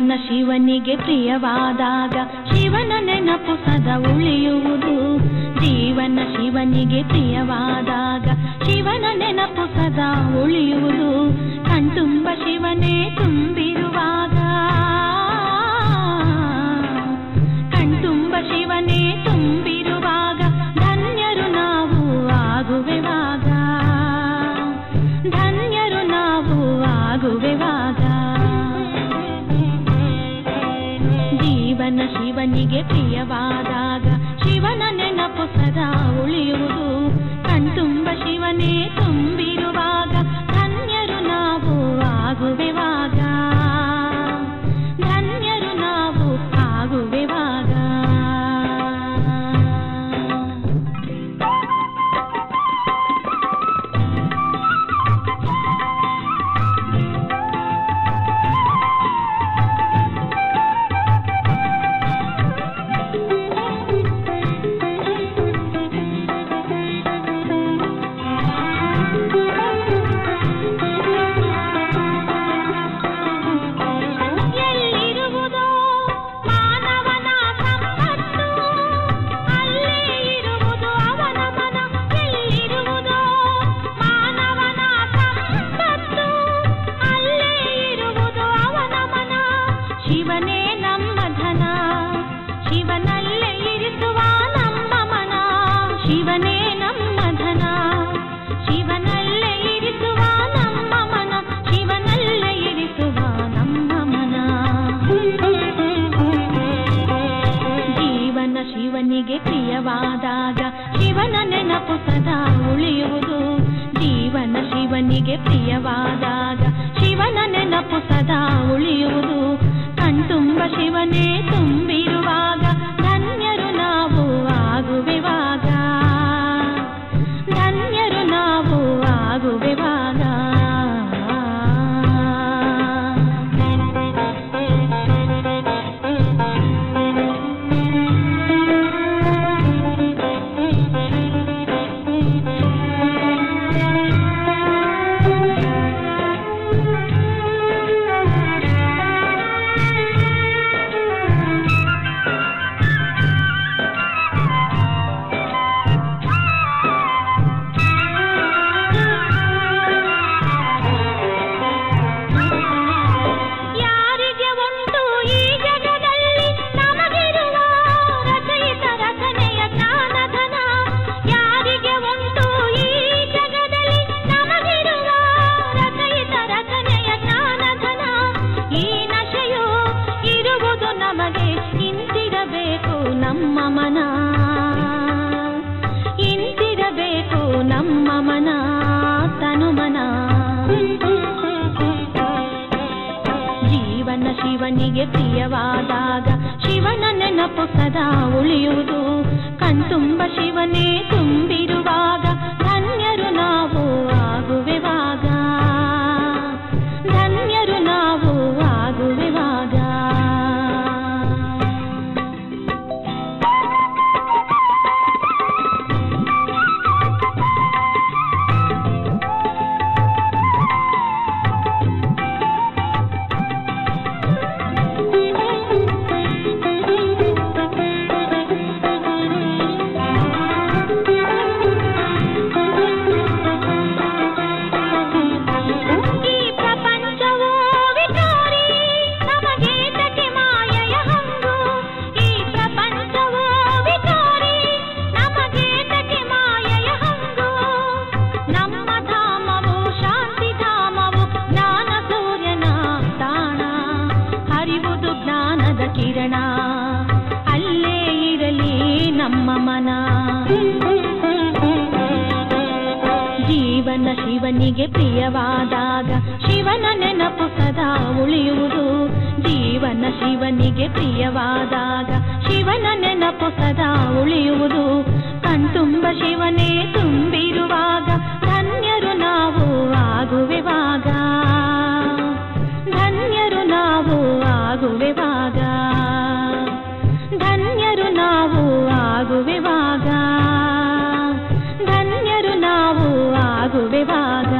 ಜೀವನ ಶಿವನಿಗೆ ಪ್ರಿಯವಾದಾಗ ಶಿವನ ನೆನಪು ಸದಾ ಉಳಿಯುವುದು. ಜೀವನ ಶಿವನಿಗೆ ಪ್ರಿಯವಾದಾಗ ಶಿವನ ನೆನಪು ಸದಾ ಉಳಿಯುವುದು. ಕಣ್ತುಂಬ ಶಿವನೇ ತುಂಬಿರುವಾಗ, ಕಣ್ತುಂಬ ಶಿವನೇ ತುಂಬಿರುವಾಗ ಧನ್ಯರು ನಾವು ಆಗುವೆವಾಗ, ಧನ್ಯರು ನಾವು ಆಗುವೆವಾಗ. ಜೀವನ ಶಿವನಿಗೆ ಪ್ರಿಯವಾದಾಗ ಶಿವನ ನೆನಪು ಸದಾ ಉಳಿಯುವುದು. ಕಣ್ತುಂಬ ಶಿವನೇ ತುಂಬಿರುವಾಗ ಧನ್ಯರು ನಾವು ಆಗುವೆವಾಗ, ಧನ್ಯರು ನಾವು ಆಗುವೆವಾಗ. ಶಿವನಿಗೆ ಪ್ರಿಯವಾದಾಗ ಶಿವನ ನೆನಪು ಸದಾ ಉಳಿಯುವುದು. ಜೀವನ ಶಿವನಿಗೆ ಪ್ರಿಯವಾದಾಗ ಶಿವನ ನೆನಪು ಸದಾ ಉಳಿಯುವುದು. ಕಣ್ತುಂಬ ಶಿವನೇ ತುಂಬಿರುವಾಗ ಧನ್ಯರು ನಾವು ಆಗುವೆವಾಗ, ಧನ್ಯರು ನಾವು ಆಗುವೆವಾಗ. ಶಿವನಿಗೆ ಪ್ರಿಯವಾದಾಗ ಶಿವನ ನೆನಪು ಸದಾ ಉಳಿಯುವುದು. ಕಣ್ತುಂಬ ಶಿವನೇ ತುಂಬಿರುವಾಗ ಧನ್ಯರು ನಾವು ಆಗುವೆವಾಗ, ಧನ್ಯರು ನಾವು ಆಗುವೆವಾಗ. ಅಲ್ಲೇ ಇರಲಿ ನಮ್ಮ ಮನ. ಜೀವನ ಶಿವನಿಗೆ ಪ್ರಿಯವಾದಾಗ ಶಿವನ ನೆನಪು ಸದಾ ಉಳಿಯುವುದು. ಜೀವನ ಶಿವನಿಗೆ ಪ್ರಿಯವಾದಾಗ ಶಿವನ ನೆನಪು ಸದಾ ಉಳಿಯುವುದು. ಕಣ್ತುಂಬ ಶಿವನೇ ತುಂಬಿರುವಾಗ ಧನ್ಯರು ನಾವು ಆಗುವೆವಾಗ, ಧನ್ಯರು ನಾವು ಆಗುವೆವಾಗ, ಧನ್ಯರು ನಾವು ಆಗುವೆವಾಗ, ಧನ್ಯರು ನಾವು ಆಗುವೆವಾಗ.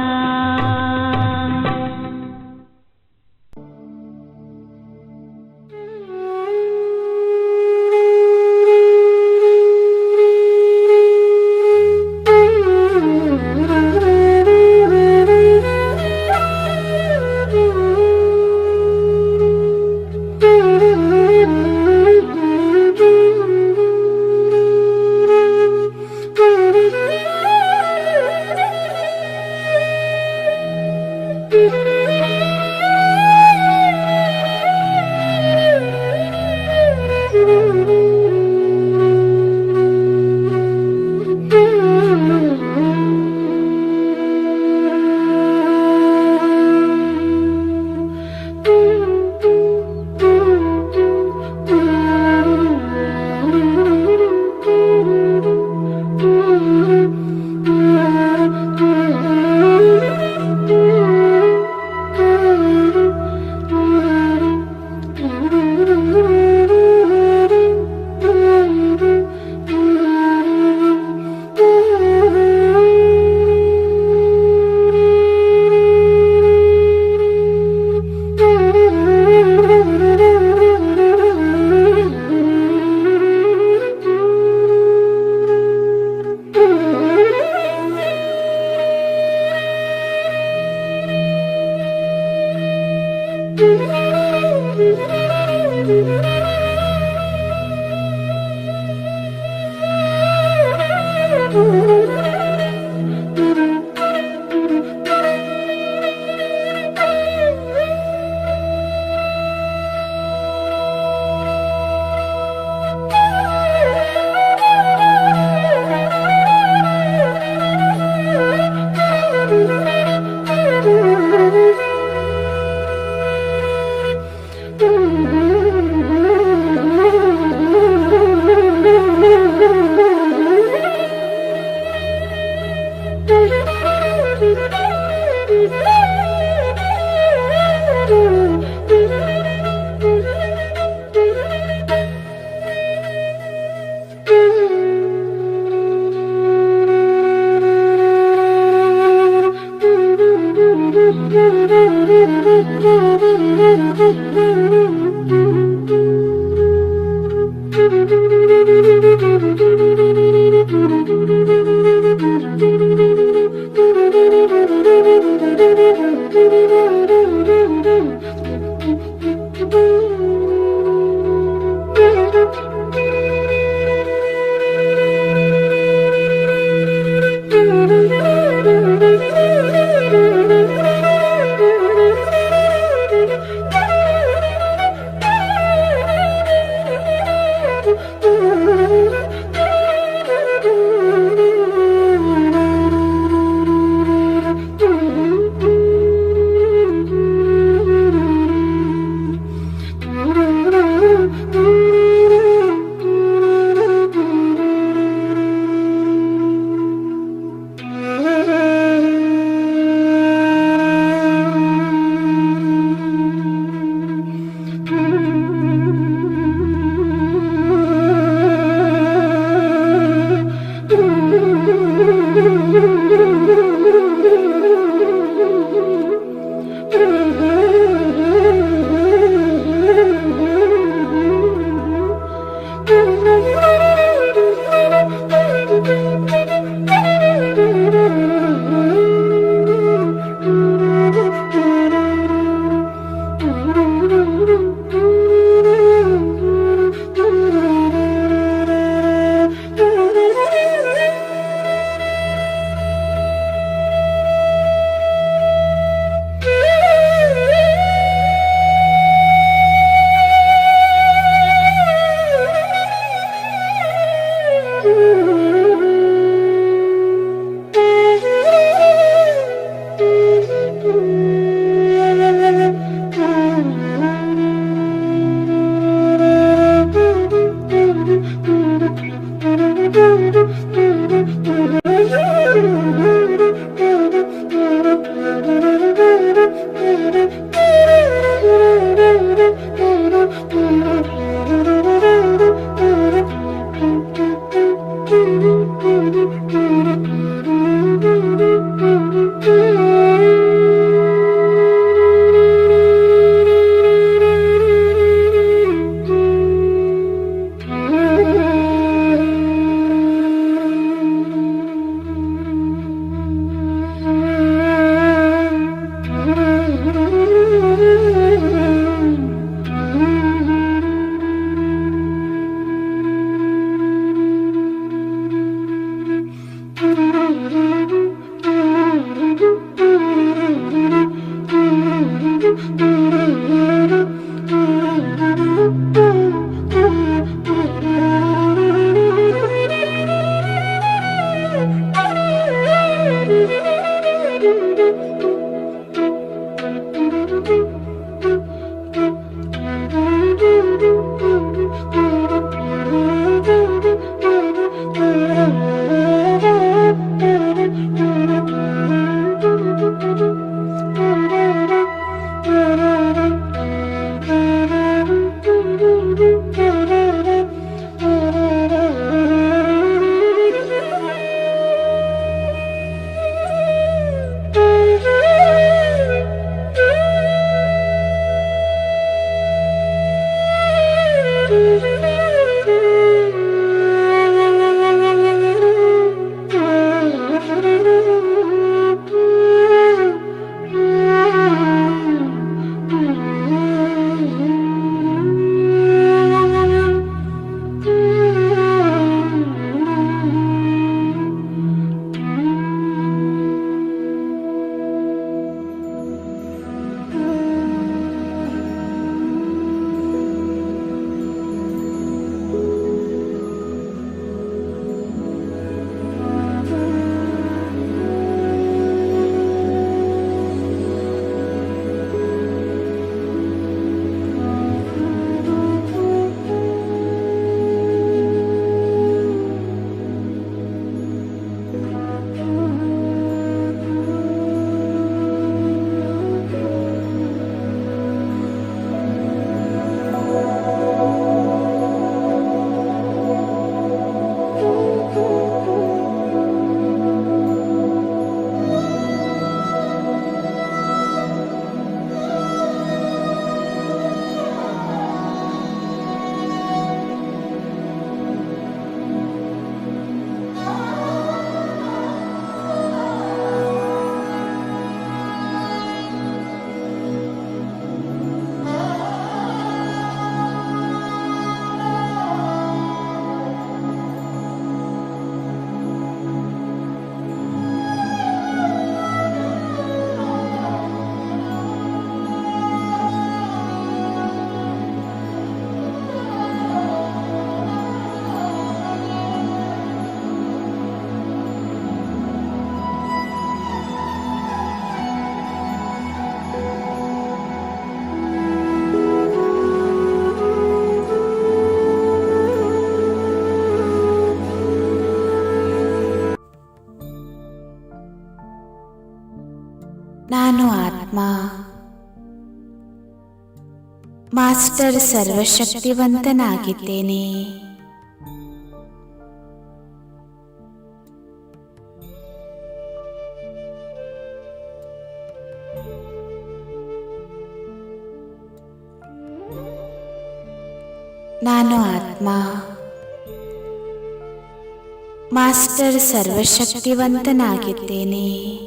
ಮಾಸ್ಟರ್ ಸರ್ವಶಕ್ತಿವಂತನಾಗಿದ್ದೇನೆ. ನಾನು ಆತ್ಮ. ಮಾಸ್ಟರ್ ಸರ್ವಶಕ್ತಿವಂತನಾಗಿದ್ದೇನೆ.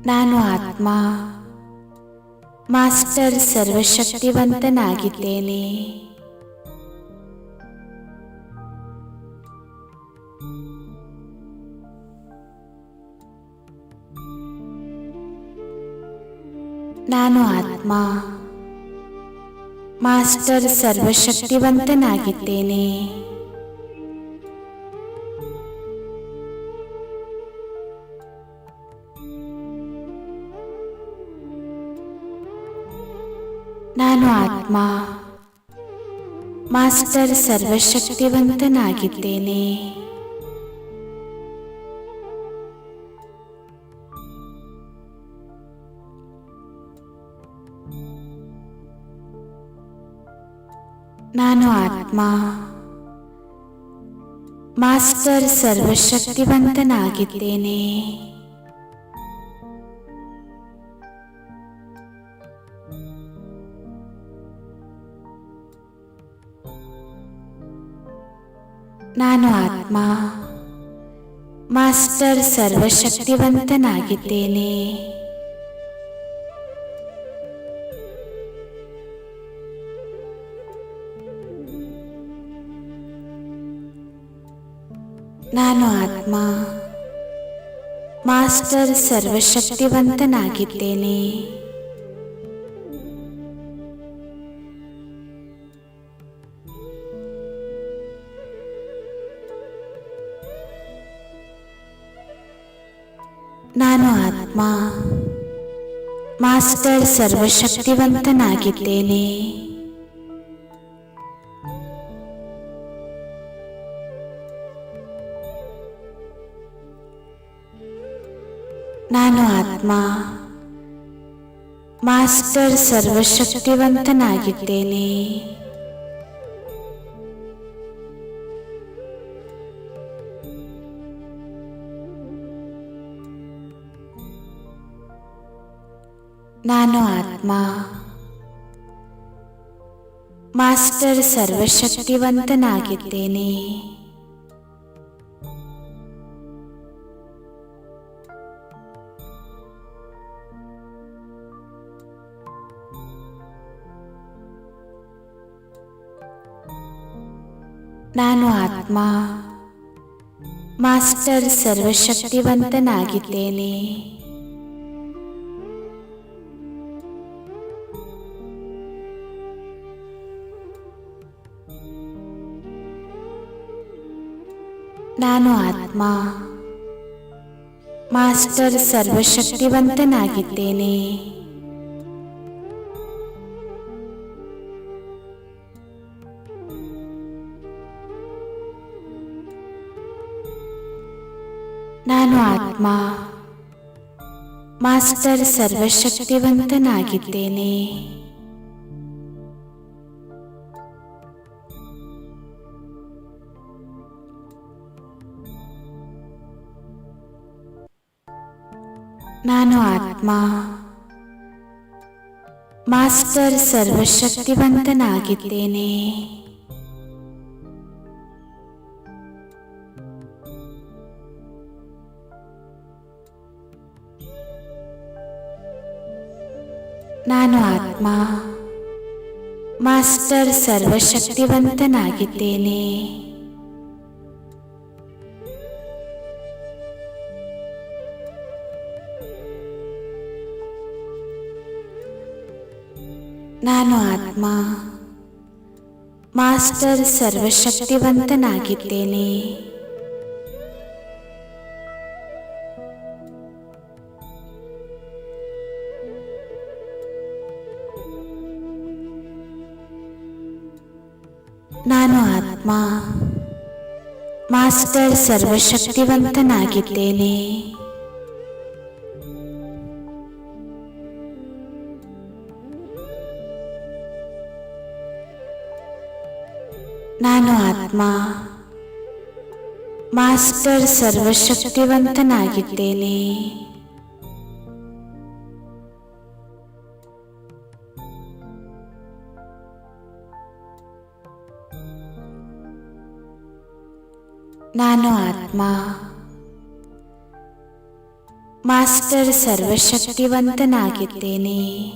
ನಾನು ಆತ್ಮ. ಮಾಸ್ಟರ್ ಸರ್ವಶಕ್ತಿವಂತನಾಗಿದ್ದೇನೆ. ನಾನು ಆತ್ಮ. ಮಾಸ್ಟರ್ ಸರ್ವಶಕ್ತಿವಂತನಾಗಿದ್ದೇನೆ. ನಾನು ಆತ್ಮ. ಮಾಸ್ಟರ್ ಸರ್ವಶಕ್ತಿವಂತನಾಗಿದ್ದೇನೆ. ನಾನು ಆತ್ಮ. ಮಾಸ್ಟರ್ ಸರ್ವಶಕ್ತಿವಂತನಾಗಿದ್ದೇನೆ. ನಾನು ಆತ್ಮ. ಮಾಸ್ಟರ್ ಸರ್ವಶಕ್ತಿವಂತನಾಗಿದ್ದೇನೆ. ನಾನು ಆತ್ಮ. ಮಾಸ್ಟರ್ ಸರ್ವಶಕ್ತಿವಂತನಾಗಿದ್ದೇನೆ. ನಾನು ಆತ್ಮ. ಮಾಸ್ಟರ್ ಸರ್ವಶಕ್ತಿವಂತನಾಗಿದ್ದೇನೆ. ನಾನು ಆತ್ಮ. ಮಾಸ್ಟರ್ ಸರ್ವಶಕ್ತಿವಂತನಾಗಿದ್ದೇನೆ. ನಾನು ಆತ್ಮ. ಮಾಸ್ಟರ್ ಸರ್ವಶಕ್ತಿವಂತನಾಗಿದ್ದೇನೆ. ನಾನು ಆತ್ಮ. ಮಾಸ್ಟರ್ ಸರ್ವಶಕ್ತಿವಂತನಾಗಿದ್ದೇನೆ. ನಾನು ಆತ್ಮ. ಮಾಸ್ಟರ್ ಸರ್ವಶಕ್ತಿವಂತನಾಗಿದ್ದೇನೆ. ನಾನು ಆತ್ಮ. ಮಾಸ್ಟರ್ ಸರ್ವಶಕ್ತಿವಂತನಾಗಿದ್ದೇನೆ. ನಾನು ಆತ್ಮ. ಮಾಸ್ಟರ್ ಸರ್ವಶಕ್ತಿವಂತನಾಗಿದ್ದೇನೆ. ನಾನು ಆತ್ಮ. ಮಾಸ್ಟರ್ ಸರ್ವಶಕ್ತಿವಂತನಾಗಿದ್ದೇನೆ. ನಾನು ಆತ್ಮ. ಮಾಸ್ಟರ್ ಸರ್ವಶಕ್ತಿವಂತನಾಗಿದ್ದೇನೆ. ನಾನು ಆತ್ಮ ಮಾಸ್ಟರ್ ಸರ್ವಶಕ್ತಿವಂತನಾಗಿದ್ದೇನೆ. ನಾನು ಆತ್ಮ ಮಾಸ್ಟರ್ ಸರ್ವಶಕ್ತಿವಂತನಾಗಿದ್ದೇನೆ. ನಾನು ಆತ್ಮ ಮಾಸ್ಟರ್ ಸರ್ವಶಕ್ತಿವಂತನಾಗಿದ್ದೇನೆ.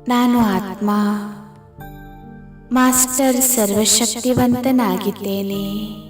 ನಾನು ಆತ್ಮ ಮಾಸ್ಟರ್ ಸರ್ವಶಕ್ತಿವಂತನಾಗಿದ್ದೇನೆ.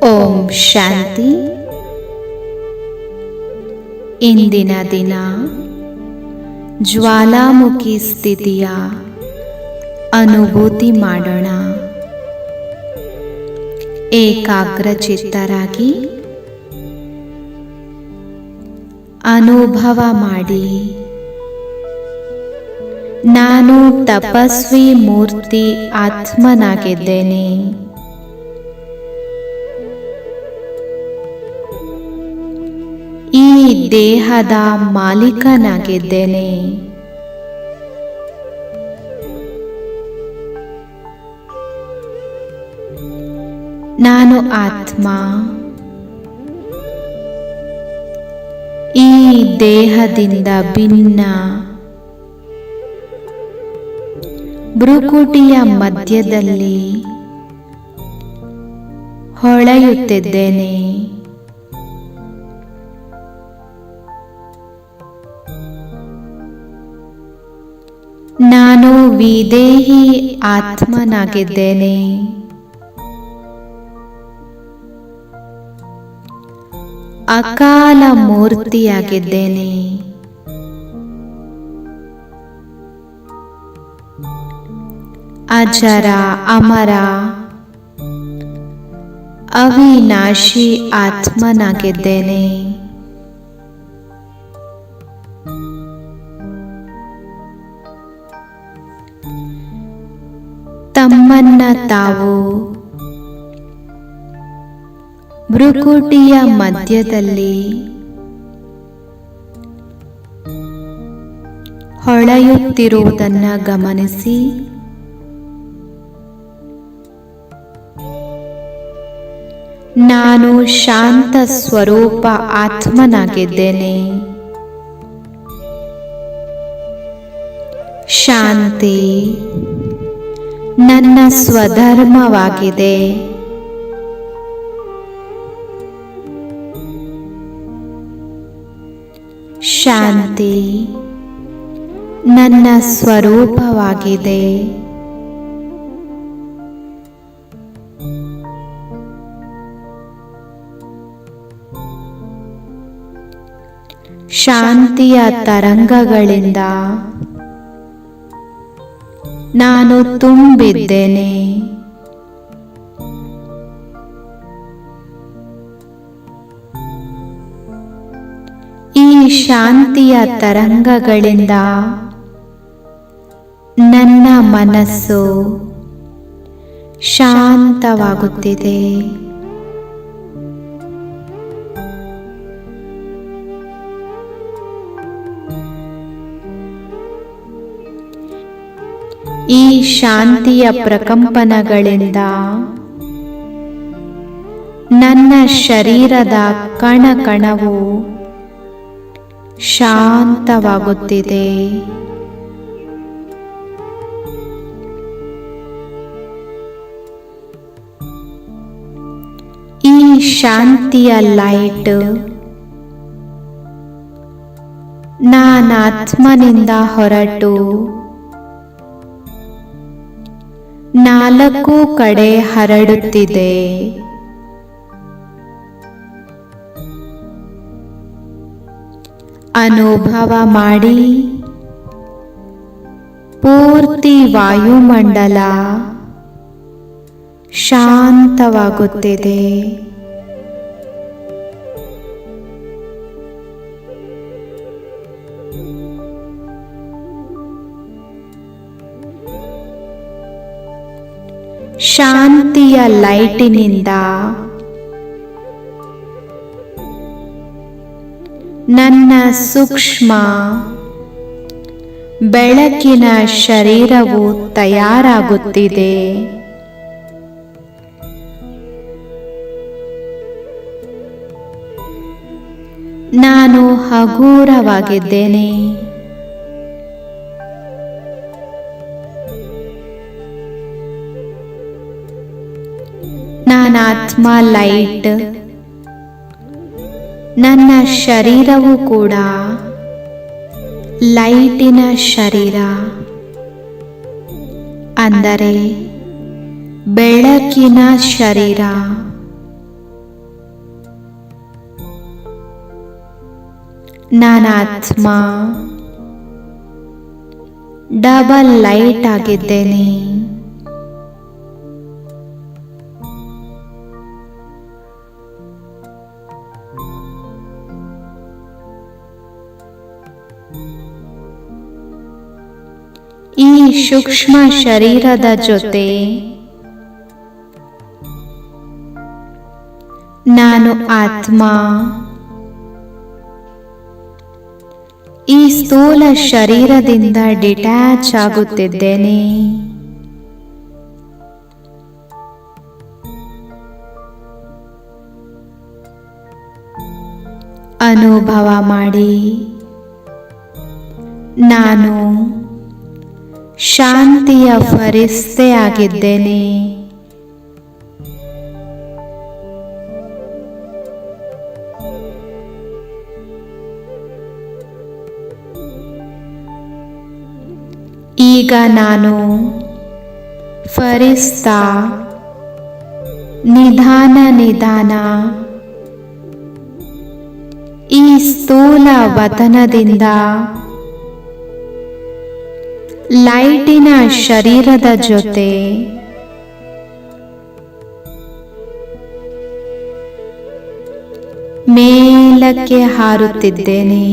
ಓಂ ಶಾಂತಿ. ಇಂದಿನ ದಿನ ಜ್ವಾಲಾಮುಖಿ ಸ್ಥಿತಿಯ ಅನುಭೂತಿ ಮಾಡೋಣ. ಏಕಾಗ್ರಚಿತ್ತರಾಗಿ ಅನುಭವ ಮಾಡಿ, ನಾನು ತಪಸ್ವಿ ಮೂರ್ತಿ ಆತ್ಮನಾಗಿದ್ದೇನೆ. ಈ ದೇಹದ ಮಾಲೀಕನಾಗಿದ್ದೇನೆ. ನಾನು ಆತ್ಮ. ಈ ದೇಹದಿಂದ ಭಿನ್ನ. ಭ್ರೂಕುಟಿಯ ಮಧ್ಯದಲ್ಲಿ ಹೊಳೆಯುತ್ತಿದ್ದೇನೆ. ನಾನು ವಿದೇಹಿ ಆತ್ಮನಾಗಿದ್ದೇನೆ. ಅಕಾಲ ಮೂರ್ತಿಯಾಗಿದ್ದೇನೆ. ಅಜರ ಅಮರ ಅವಿನಾಶಿ ಆತ್ಮನಾಗಿದ್ದೇನೆ. ತಮ್ಮನ್ನ ತಾವು ಭ್ರೂಕುಟಿಯ ಮಧ್ಯದಲ್ಲಿ ಹೊಳೆಯುತ್ತಿರುವುದನ್ನು ಗಮನಿಸಿ, ನಾನು ಶಾಂತ ಸ್ವರೂಪ ಆತ್ಮನಾಗಿದ್ದೇನೆ. ಶಾಂತಿ ನನ್ನ ಸ್ವಧರ್ಮವಾಗಿದೆ. ಶಾಂತಿ ನನ್ನ ಸ್ವರೂಪವಾಗಿದೆ. ಶಾಂತಿಯ ತರಂಗಗಳಿಂದ ನಾನು ತುಂಬಿದ್ದೇನೆ. ಈ ಶಾಂತಿಯ ತರಂಗಗಳಿಂದ ನನ್ನ ಮನಸ್ಸು ಶಾಂತವಾಗುತ್ತಿದೆ. ಈ ಶಾಂತಿಯ ಪ್ರಕಂಪನಗಳಿಂದ ನನ್ನ ಶರೀರದ ಕಣಕಣವು ಶಾಂತವಾಗುತ್ತಿದೆ. ಈ ಶಾಂತಿಯ ಲೈಟ್ ನಾನಾತ್ಮನಿಂದ ಹೊರಟು 4 ಕಡೆ ಹರಡುತ್ತಿದೆ. ಅನುಭವ ಮಾಡಿ ಪೂರ್ತಿ ವಾಯುಮಂಡಲ ಶಾಂತವಾಗುತ್ತಿದೆ. ಶಾಂತಿಯ ಲೈಟಿನಿಂದ ನನ್ನ ಸೂಕ್ಷ್ಮ ಬೆಳಕಿನ ಶರೀರವು ತಯಾರಾಗುತ್ತಿದೆ. ನಾನು ಹಗೂರವಾಗಿದ್ದೇನೆ. ನಾನಾತ್ಮ ಲೈಟ್. ನನ್ನ ಶರೀರವು ಕೂಡ ಲೈಟಿನ ಶರೀರ, ಅಂದರೆ ಬೆಳಕಿನ ಶರೀರ. ನಾನಾತ್ಮ ಡಬಲ್ ಲೈಟ್ ಆಗಿದ್ದೇನೆ. ಈ ಸೂಕ್ಷ್ಮ ಶರೀರದ ಜೊತೆ ನಾನು ಆತ್ಮ ಈ ಸ್ಥೂಲ ಶರೀರದಿಂದ ಡಿಟ್ಯಾಚ್ ಆಗುತ್ತಿದ್ದೇನೆ. ಅನುಭವ ಮಾಡಿ ನಾನು ಶಾಂತಿಯ ಫರಿಸ್ತೆ ಆಗಿದ್ದೇನೆ. ಈಗ ನಾನು ಫರಿಸ್ತಾ ನಿಧಾನ ನಿಧಾನ ಈ ಸ್ಥೂಲ ವತನದಿಂದ ಲೈಟಿನ ಶರೀರದ ಜೊತೆ ಮೇಲಕ್ಕೆ ಹಾರುತ್ತಿದ್ದೇನೆ.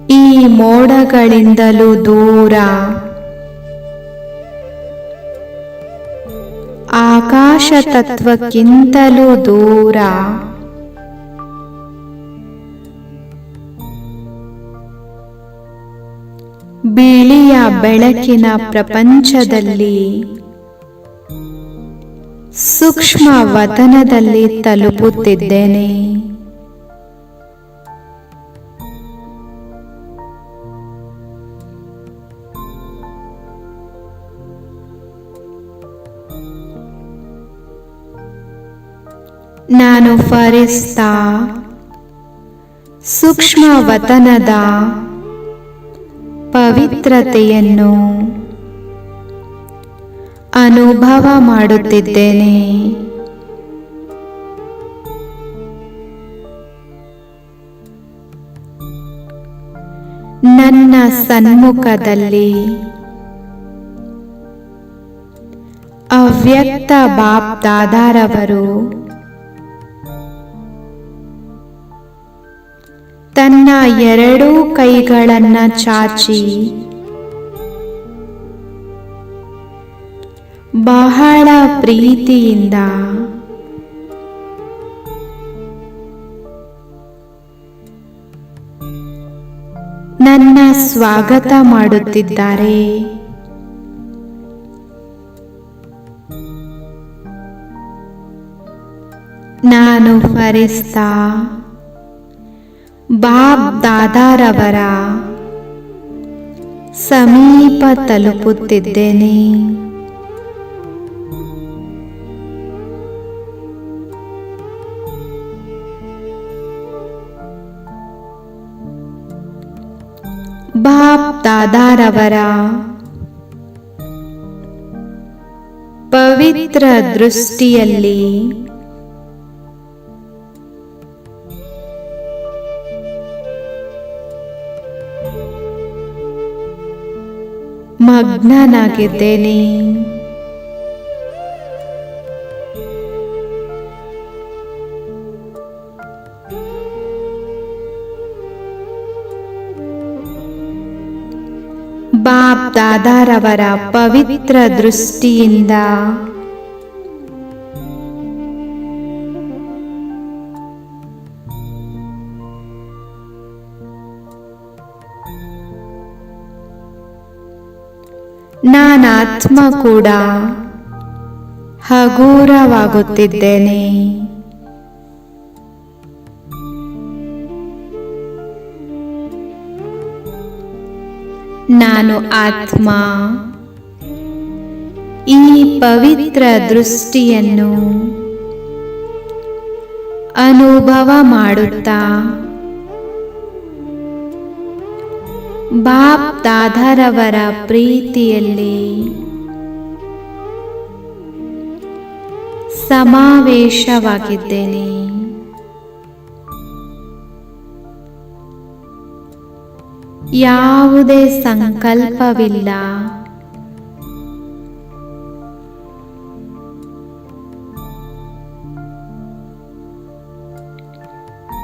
ಈ ಮೋಡಗಳಿಂದಲೂ ದೂರ ಆಕಾಶ ತತ್ವಕ್ಕಿಂತಲೂ ದೂರ ಬಿಳಿಯ ಬೆಳಕಿನ ಪ್ರಪಂಚದಲ್ಲಿ ಸೂಕ್ಷ್ಮ ವತನದಲ್ಲಿ ತಲುಪುತ್ತಿದ್ದೇನೆ. ನಾನು ಫರಿಸ್ತಾ ಸೂಕ್ಷ್ಮ ವತನದ ಪವಿತ್ರತೆಯನ್ನು ಅನುಭವ ಮಾಡುತ್ತಿದ್ದೇನೆ. ನನ್ನ ಸನ್ಮುಖದಲ್ಲಿ ಅವ್ಯಕ್ತ ಬಾಪ್ ದಾದಾರವರು ತನ್ನ ಎರಡೂ ಕೈಗಳನ್ನು ಚಾಚಿ ಬಹಳ ಪ್ರೀತಿಯಿಂದ ನನ್ನ ಸ್ವಾಗತ ಮಾಡುತ್ತಿದ್ದಾರೆ. ನಾನು ಫರಿಸ್ತಾ ಬಾಪ್ ದಾದಾರವರ ಸಮೀಪ ತಲುಪುತ್ತಿದ್ದೇನೆ. ಬಾಪ್ ದಾದಾರವರ ಪವಿತ್ರ ದೃಷ್ಟಿಯಲ್ಲಿ ಮಗ್ನನಾಗಿದ್ದೇನೆ. ಬಾಪ್ ದಾದಾರವರ ಪವಿತ್ರ ದೃಷ್ಟಿಯಿಂದ ನಾನಾತ್ಮ ಕೂಡ ಹಗೂರವಾಗುತ್ತಿದ್ದೇನೆ. ನಾನು ಆತ್ಮ ಈ ಪವಿತ್ರ ದೃಷ್ಟಿಯನ್ನು ಅನುಭವ ಮಾಡುತ್ತಾ ಬಾಪ್ ದಾದಾರವರ ಪ್ರೀತಿಯಲ್ಲಿ ಸಮಾವೇಶವಾಗಿದ್ದೇನೆ. ಯಾವುದೇ ಸಂಕಲ್ಪವಿಲ್ಲ.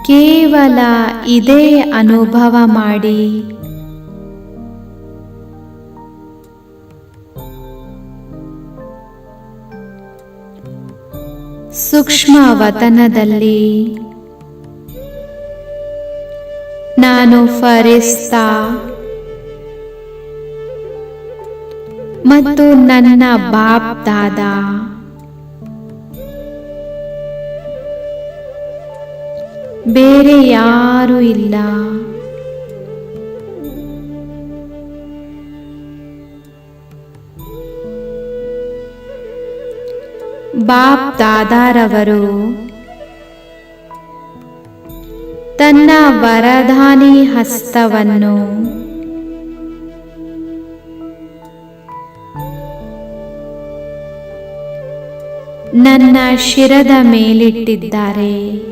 ಕೇವಲ ಇದೇ ಅನುಭವ ಮಾಡಿ ಸೂಕ್ಷ್ಮ ವತನದಲ್ಲಿ ನಾನು ಫರಿಸ್ತಾ ಮತ್ತು ನನ್ನ ಬಾಪ್ ದಾದಾ ಬೇರೆ ಯಾರೂ ಇಲ್ಲ. ಬಾಪ್ ದಾದಾರವರು ತನ್ನ ವರದಾನಿ ಹಸ್ತವನ್ನು ನನ್ನ ಶಿರದ ಮೇಲಿಟ್ಟಿದ್ದಾರೆ.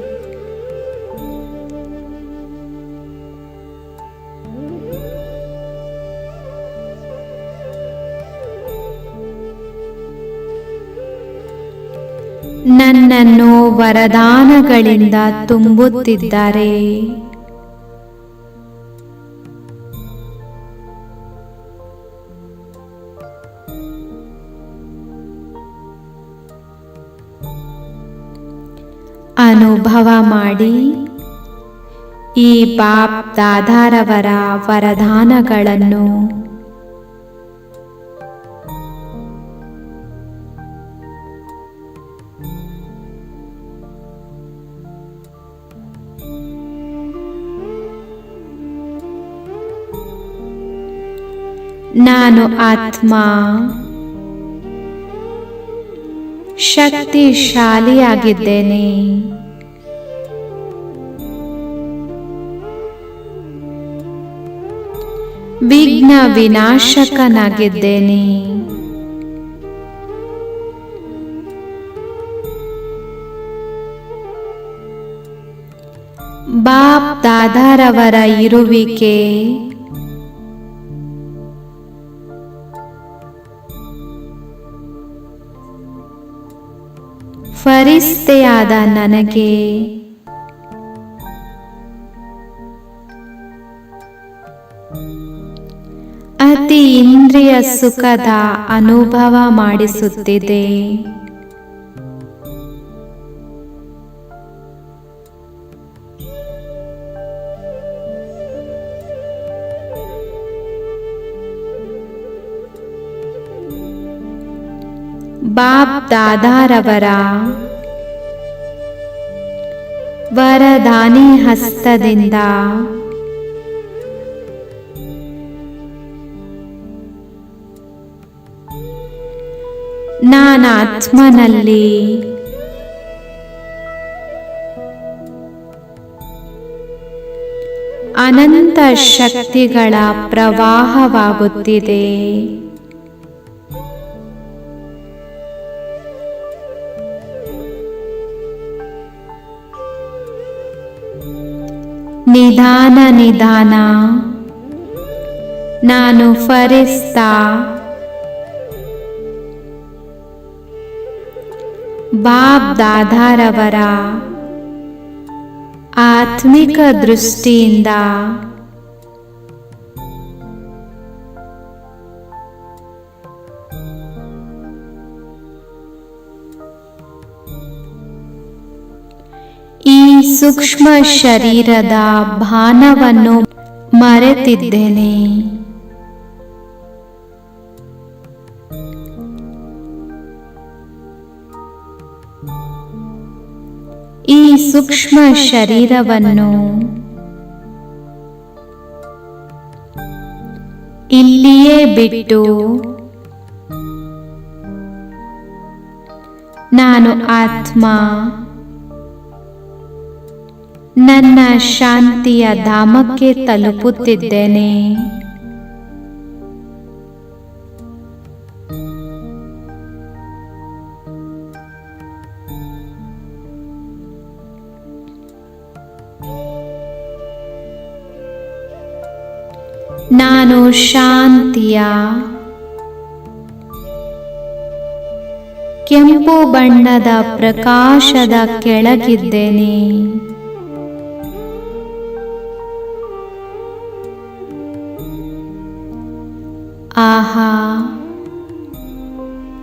ನನ್ನನ್ನು ವರದಾನಗಳಿಂದ ತುಂಬುತ್ತಿದ್ದಾರೆ. ಅನುಭವ ಮಾಡಿ ಈ ಬಾಪ್ ದಾದಾರವರ ವರದಾನಗಳನ್ನು ನಾನು ಆತ್ಮ ಶಕ್ತಿಶಾಲಿಯಾಗಿದ್ದೇನೆ. ವಿಘ್ನ ವಿನಾಶಕನಾಗಿದ್ದೇನೆ. ಬಾಪ್ ದಾದಾರವರ ಇರುವಿಕೆ ಫರಿಸ್ತೆಯಾದ ನನಗೆ ಅತಿ ಇಂದ್ರಿಯ ಸುಖದ ಅನುಭವ ಮಾಡಿಸುತ್ತಿದೆ. ಬಾಪ್ ದಾದಾರವರ ವರದಾನಿ ಹಸ್ತದಿಂದ ನಾನಾತ್ಮನಲ್ಲಿ ಅನಂತ ಶಕ್ತಿಗಳ ಪ್ರವಾಹವಾಗುತ್ತಿದೆ. ನಿಧಾನ ನಿಧಾನ ನಾನು ಫರಿಸ್ತಾ ಬಾಬ್ ದಾದಾರವರ ಆತ್ಮಿಕ ದೃಷ್ಟಿಯಿಂದ ಈ ಸೂಕ್ಷ್ಮ ಶರೀರದ ಭಾನವನ್ನು ಮರೆತಿದ್ದೇನೆ. ಈ ಸೂಕ್ಷ್ಮ ಶರೀರವನ್ನು ಇಲ್ಲಿಯೇ ಬಿಟ್ಟು ನಾನು ಆತ್ಮ ನನ್ನ ಶಾಂತಿಯ ಧಾಮಕ್ಕೆ ತಲುಪುತ್ತಿದ್ದೇನೆ. ನಾನು ಶಾಂತಿಯ ಕೆಂಪು ಬಣ್ಣದ ಪ್ರಕಾಶದ ಕೆಳಗಿದ್ದೇನೆ. ಆಹಾ,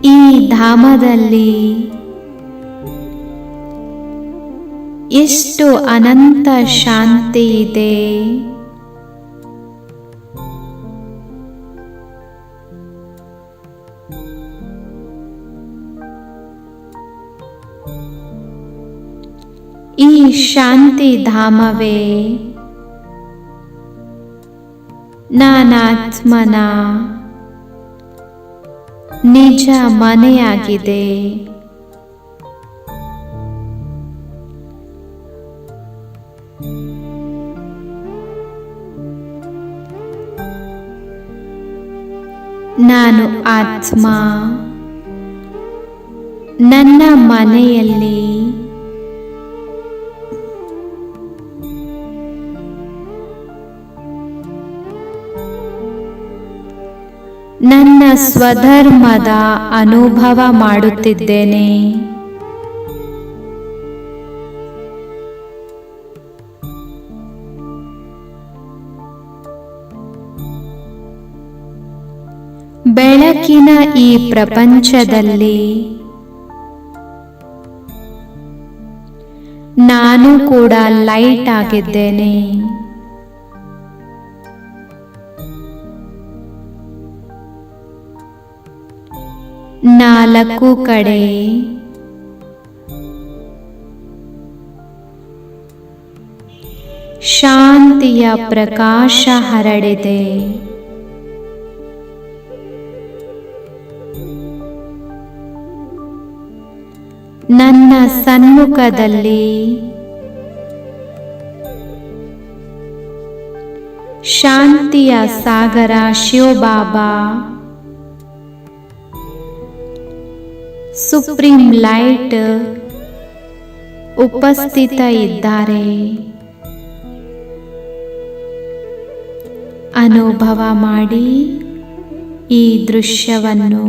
ಈ ಧಾಮದಲ್ಲಿ ಎಷ್ಟು ಅನಂತ ಶಾಂತಿ ಇದೆ. ಈ ಶಾಂತಿ ಧಾಮವೇ ನಾನಾತ್ಮನ ನಿಜ ಮನೆಯಾಗಿದೆ. ನಾನು ಆತ್ಮ ನನ್ನ ಮನೆಯಲ್ಲಿ ನನ್ನ ಸ್ವಧರ್ಮದ ಅನುಭವ ಮಾಡುತ್ತಿದ್ದೇನೆ. ಬೆಳಕಿನ ಈ ಪ್ರಪಂಚದಲ್ಲಿ ನಾನು ಕೂಡ ಲೈಟ್ ಆಗಿದ್ದೇನೆ. ನಾಲ್ಕು ಕಡೆ ಶಾಂತಿಯ ಪ್ರಕಾಶ ಹರಡಿದೆ. ನನ್ನ ಸನ್ಮುಖದಲ್ಲಿ ಶಾಂತಿಯ ಸಾಗರ ಶಿವಬಾಬಾ ಸುಪ್ರೀಂ ಲೈಟ್ ಉಪಸ್ಥಿತ ಇದ್ದಾರೆ. ಅನುಭವ ಮಾಡಿ ಈ ದೃಶ್ಯವನ್ನು.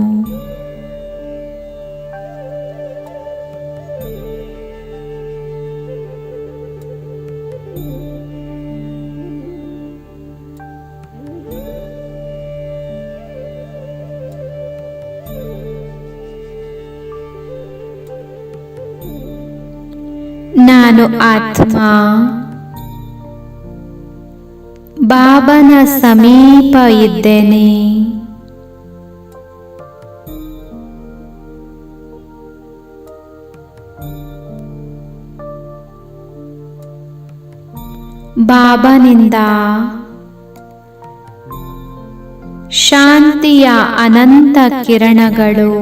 ನಾನು ಆತ್ಮ ಬಾಬನ ಸಮೀಪ ಇದ್ದೇನೆ. ಬಾಬನಿಂದ ಶಾಂತಿಯ ಅನಂತ ಕಿರಣಗಳು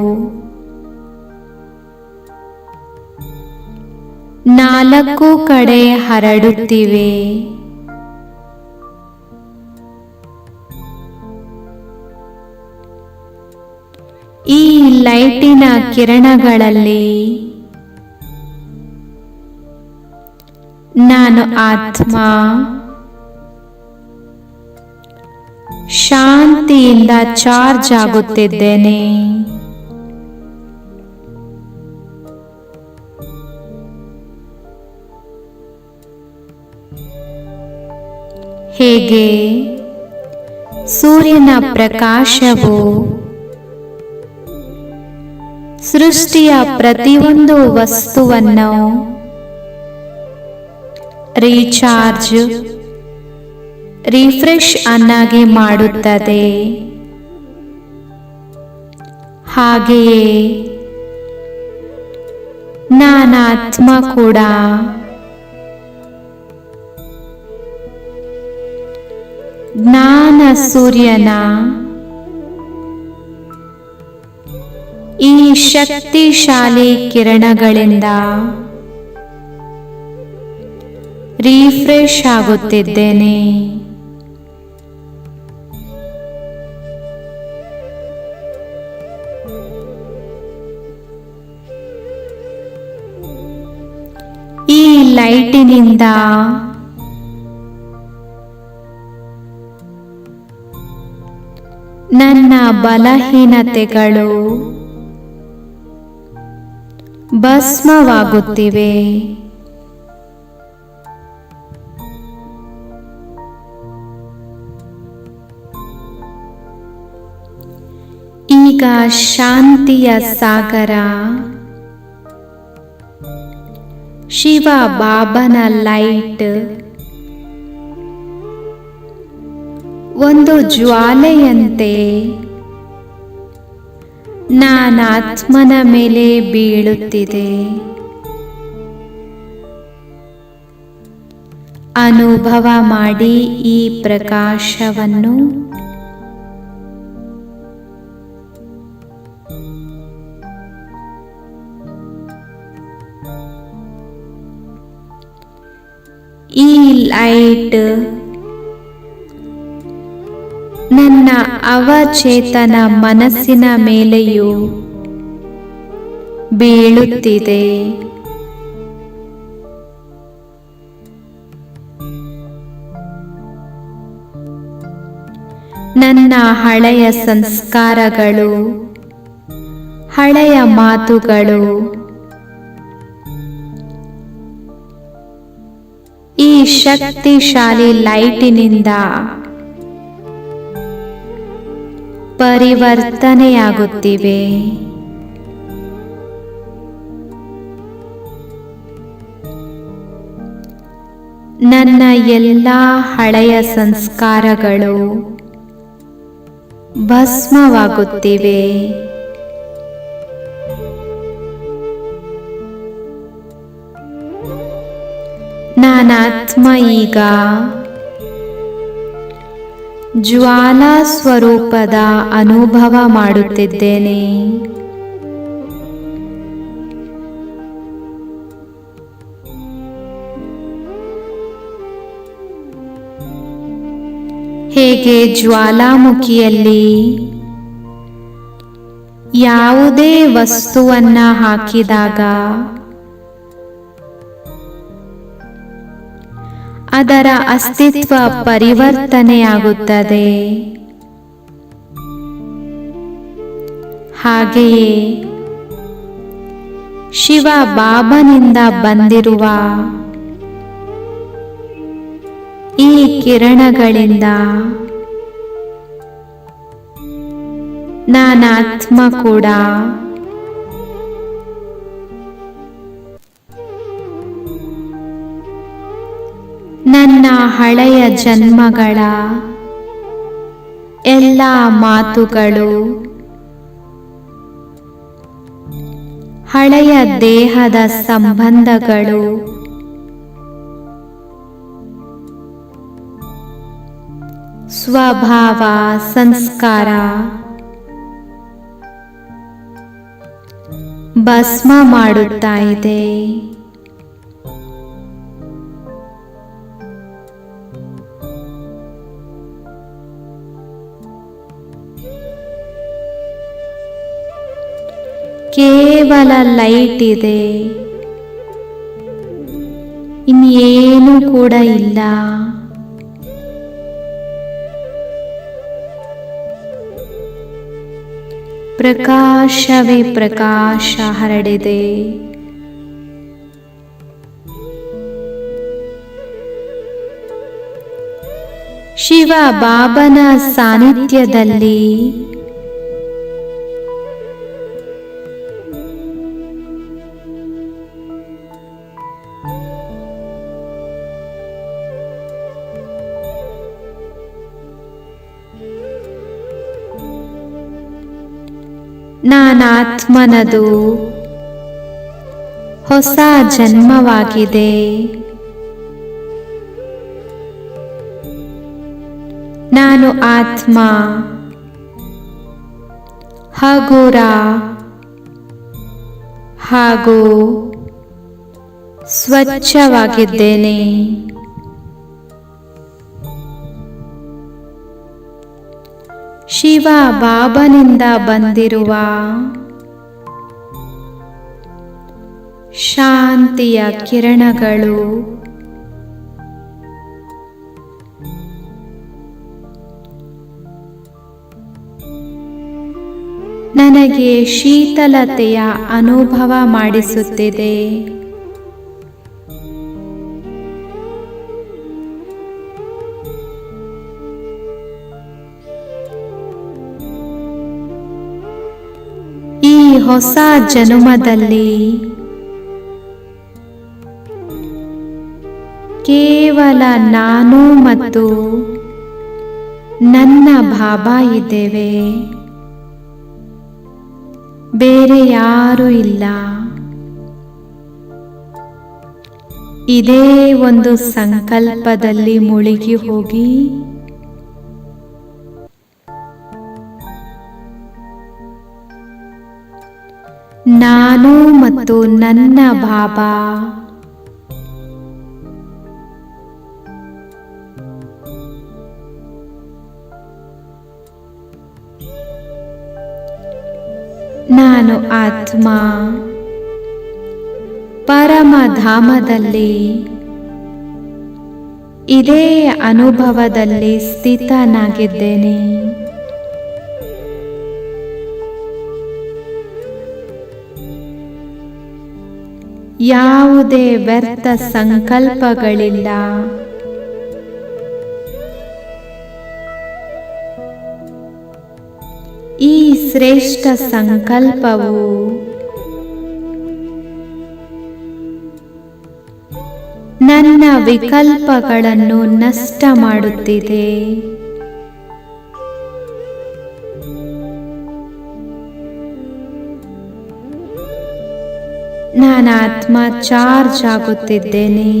ನಾಲ್ಕು ಕಡೆ ಹರಡುತ್ತಿವೆ. ಈ ಲೈಟಿನ ಕಿರಣಗಳಲ್ಲಿ ನಾನು ಆತ್ಮ ಶಾಂತಿಯಿಂದ ಚಾರ್ಜ್ ಆಗುತ್ತಿದ್ದೇನೆ. ಹೇಗೆ ಸೂರ್ಯನ ಪ್ರಕಾಶವು ಸೃಷ್ಟಿಯ ಪ್ರತಿಯೊಂದು ವಸ್ತುವನ್ನು ರೀಚಾರ್ಜ್ ರಿಫ್ರೆಶ್ ಅನ್ನಾಗಿ ಮಾಡುತ್ತದೆ, ಹಾಗೆಯೇ ನಾನಾತ್ಮ ಕೂಡ ಜ್ಞಾನ ಸೂರ್ಯನ ಈ ಶಕ್ತಿಶಾಲಿ ಕಿರಣಗಳಿಂದ ರಿಫ್ರೆಶ್ ಆಗುತ್ತಿದ್ದೇನೆ. ಈ ಲೈಟಿನಿಂದ ನನ್ನ ಬಲಹೀನತೆಗಳು ಭಸ್ಮವಾಗುತ್ತಿವೆ. ಈಗ ಶಾಂತಿಯ ಸಾಗರ ಶಿವ ಬಾಬನ ಲೈಟ್ ಒಂದು ಜ್ವಾಲೆಯಂತೆ ನಾನಾತ್ಮನ ಮೇಲೆ ಬೀಳುತ್ತಿದೆ. ಅನುಭವ ಮಾಡಿ ಈ ಪ್ರಕಾಶವನ್ನು. ಈ ಲೈಟ್ ನನ್ನ ಅವಚೇತನ ಮನಸ್ಸಿನ ಮೇಲೆಯೂ ಬೀಳುತ್ತಿದೆ. ನನ್ನ ಹಳೆಯ ಸಂಸ್ಕಾರಗಳು, ಹಳೆಯ ಮಾತುಗಳು ಈ ಶಕ್ತಿಶಾಲಿ ಲೈಟಿನಿಂದ ಪರಿವರ್ತನೆಯಾಗುತ್ತಿವೆ. ನನ್ನ ಎಲ್ಲ ಹಳೆಯ ಸಂಸ್ಕಾರಗಳು ಭಸ್ಮವಾಗುತ್ತಿವೆ. ನಾನಾತ್ಮ ಈಗ ಜ್ವಾಲಾ ಸ್ವರೂಪದ ಅನುಭವ ಮಾಡುತ್ತಿದ್ದೇನೆ. ಹೇಗೆ ಜ್ವಾಲಾಮುಖಿಯಲ್ಲಿ ಯಾವುದೇ ವಸ್ತುವನ್ನ ಹಾಕಿದಾಗ ಅದರ ಅಸ್ತಿತ್ವ ಪರಿವರ್ತನೆಯಾಗುತ್ತದೆ, ಹಾಗೆಯೇ ಶಿವ ಬಾಬನಿಂದ ಬಂದಿರುವ ಈ ಕಿರಣಗಳಿಂದ ನಾನಾತ್ಮ ಕೂಡ ನನ್ನ ಹಳೆಯ ಜನ್ಮಗಳ ಎಲ್ಲ ಮಾತುಗಳು, ಹಳೆಯ ದೇಹದ ಸಂಬಂಧಗಳು, ಸ್ವಭಾವ, ಸಂಸ್ಕಾರ ಭಸ್ಮ ಮಾಡುತ್ತಾ ಇದೆ. ಕೇವಲ ಲೈಟ್ ಇದೆ, ಇನ್ನೇನು ಕೂಡ ಇಲ್ಲ. ಪ್ರಕಾಶವೇ ಪ್ರಕಾಶ ಹರಡಿದೆ. ಶಿವ ಬಾಬನ ಸಾನ್ನಿಧ್ಯದಲ್ಲಿ ನಾನಾತ್ಮನದು ಹೊಸ ಜನ್ಮವಾಗಿದೆ. ನಾನು ಆತ್ಮ ಹಗುರ ಹಾಗೂ ಸ್ವಚ್ಛವಾಗಿದ್ದೇನೆ. ಶಿವ ಬಾಬನಿಂದ ಬಂದಿರುವ ಶಾಂತಿಯ ಕಿರಣಗಳು ನನಗೆ ಶೀತಲತೆಯ ಅನುಭವ ಮಾಡಿಸುತ್ತಿದೆ. ಈ ಹೊಸ ಜನ್ಮದಲ್ಲಿ ಕೇವಲ ನಾನು ಮತ್ತು ನನ್ನ ಬಾಬಾ ಇದ್ದೇವೆ, ಬೇರೆ ಯಾರೂ ಇಲ್ಲ. ಇದೇ ಒಂದು ಸಂಕಲ್ಪದಲ್ಲಿ ಮುಳುಗಿ ಹೋಗಿ ನಾನು ಮತ್ತು ನನ್ನ ಬಾಬಾ ನಾನು ಆತ್ಮ ಪರಮಧಾಮದಲ್ಲಿ ಇದೇ ಅನುಭವದಲ್ಲಿ ಸ್ಥಿತನಾಗಿದ್ದೇನೆ. ಯಾವುದೇ ವ್ಯರ್ಥ ಸಂಕಲ್ಪಗಳಿಲ್ಲ. ಈ ಶ್ರೇಷ್ಠ ಸಂಕಲ್ಪವು ನನ್ನ ವಿಕಲ್ಪಗಳನ್ನು ನಷ್ಟ ಮಾಡುತ್ತಿದೆ. ನಾನಾತ್ಮ ಚಾರ್ಜ್ ಆಗುತ್ತಿದ್ದೇನೆ.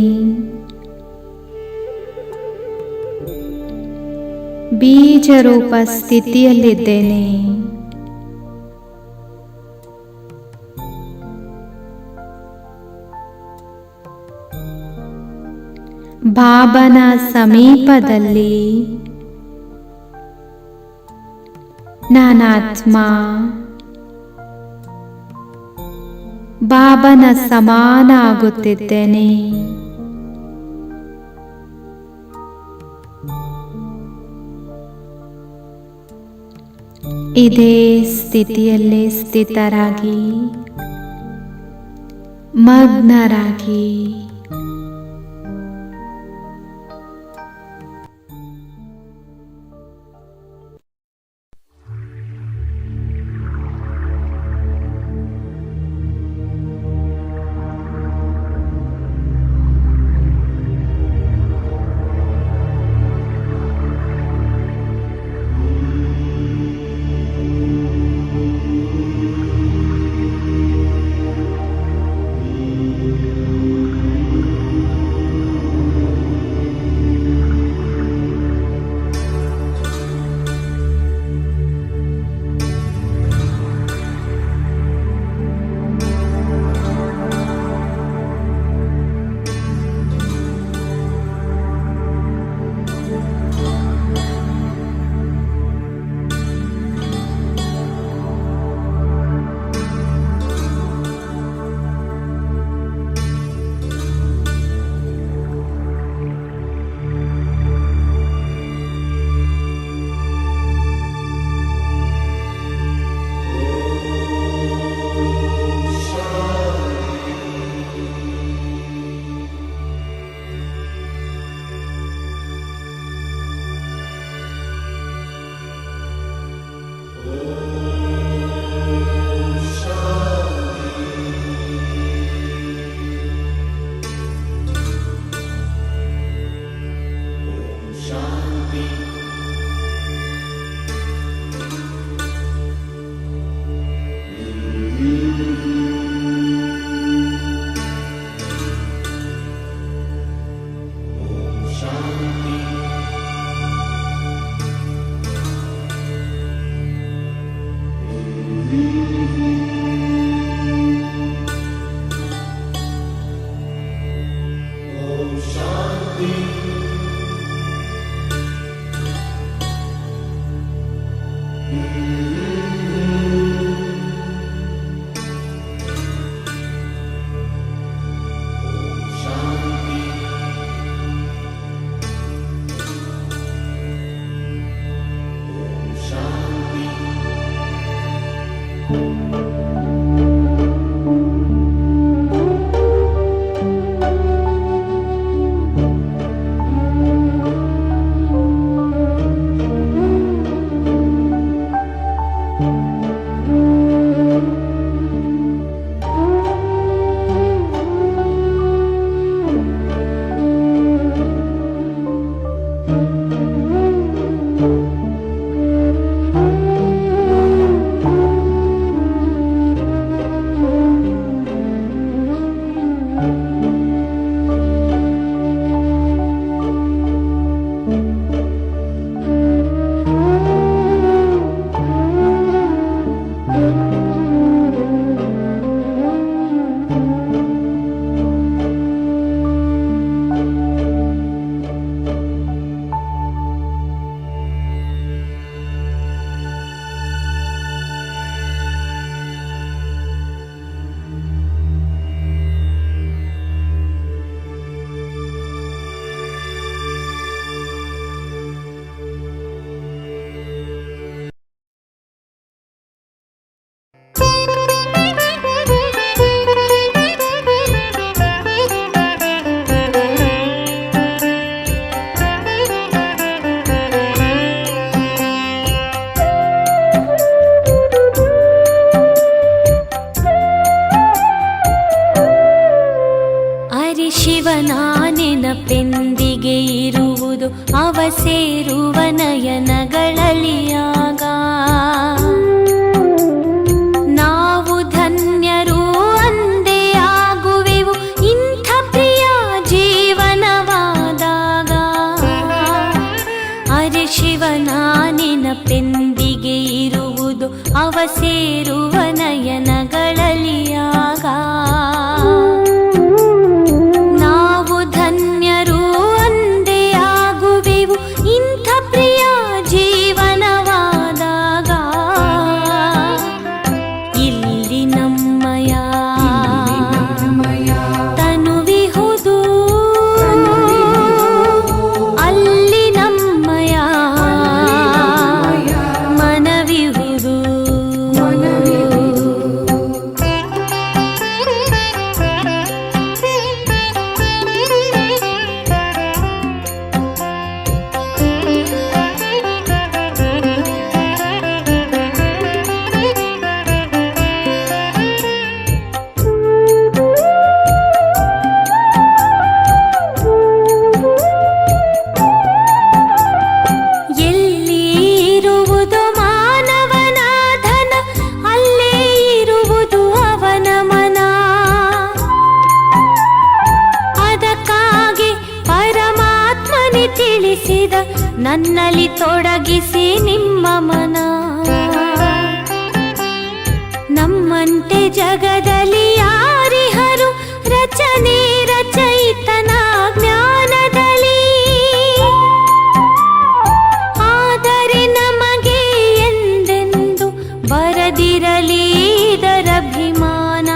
ಬೀಜರೂಪ ಸ್ಥಿತಿಯಲ್ಲಿದ್ದೇನೆ. ಬಾಬನ ಸಮೀಪದಲ್ಲಿ ನಾನಾತ್ಮ ಬಾಬನ ಸಮಾನ ಆಗುತ್ತಿದ್ದೇನೆ. ಇದೇ ಸ್ಥಿತಿಯಲ್ಲಿ ಸ್ಥಿತರಾಗಿ ಮಗ್ನರಾಗಿ ಶಿವನ ನೆನಪೆಂದಿಗೆ ಇರುವುದು ಅವ ಸೇರುವ ನಯನಗಳಲಿಯಾಗ. ನಾವು ಧನ್ಯರು ಅಂದೇ ಆಗುವೆವು ಇಂಥ ಪ್ರಿಯ ಜೀವನವಾದಾಗ. ಅರೆ ಶಿವನ ನೆನಪೆಂದಿಗೆ ಇರುವುದು ಅವ ಸೇರುವ ನಯನಗಳಲಿಯಾಗ. ನನ್ನಲ್ಲಿ ತೊಡಗಿಸಿ ನಿಮ್ಮ ಮನ. ನಮ್ಮಂತೆ ಜಗದಲ್ಲಿ ಯಾರಿಹರು ರಚನೆ ರಚಯಿತನ ಜ್ಞಾನದಲ್ಲಿ. ಆದರೆ ನಮಗೆ ಎಂದೆಂದು ಬರದಿರಲಿ ಇದರಭಿಮಾನ.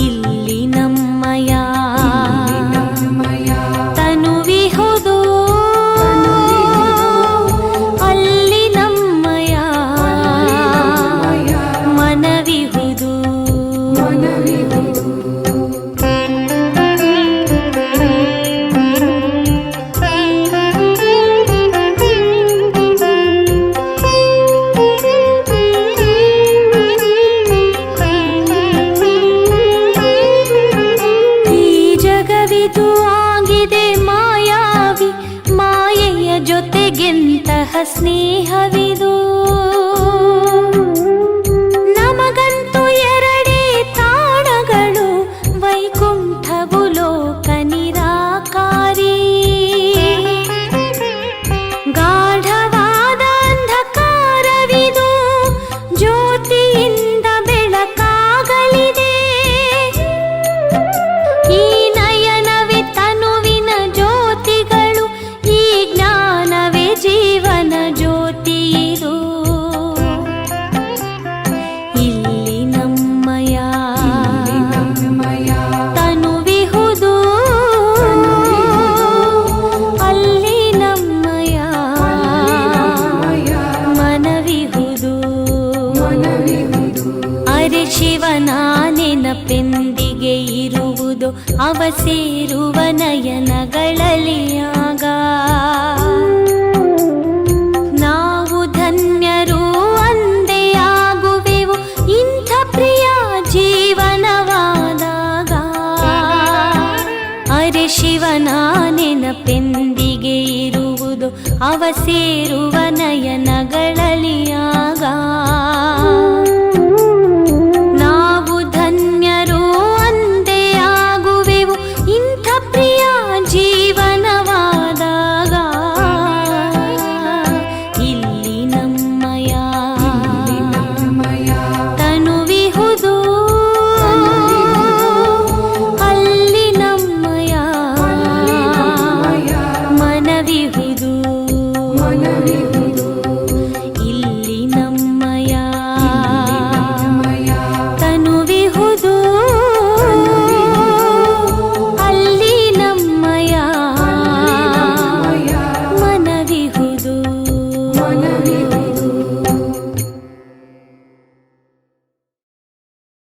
ಇಲ್ಲಿ ನಮ್ಮಯ ಸ್ನೇಹವಿದು ನಮಗಂತೂ ಎರಡೇ ತಾಣಗಳು, ವೈಕುಂಠವು ಲೋಕ ನಿರಾಕಾರಿ. ಗಾಢವಾದ ಅಂಧಕಾರವಿದು ಜ್ಯೋತಿಯಿಂದ ಬೆಳಕಾಗಲಿದೆ. ಈ ನಯನವೇ ತನುವಿನ ಜ್ಯೋತಿಗಳು, ಈ ಜ್ಞಾನವೇ ಜೀವನ ಜ್ಯೋತಿ ಇದು. ಅವ ಸೇರುವ ನಯನಗಳಲ್ಲಿ ಆಗ ನಾವು ಧನ್ಯರು ಅಂದೇ ಆಗುವೆವು ಇಂಥ ಪ್ರಿಯ ಜೀವನವಾದಾಗ. ಅರೆ ಶಿವನ ನೆನಪೆಂದಿಗೆ ಇರುವುದು ಅವ ಸೇರುವ ನಯನ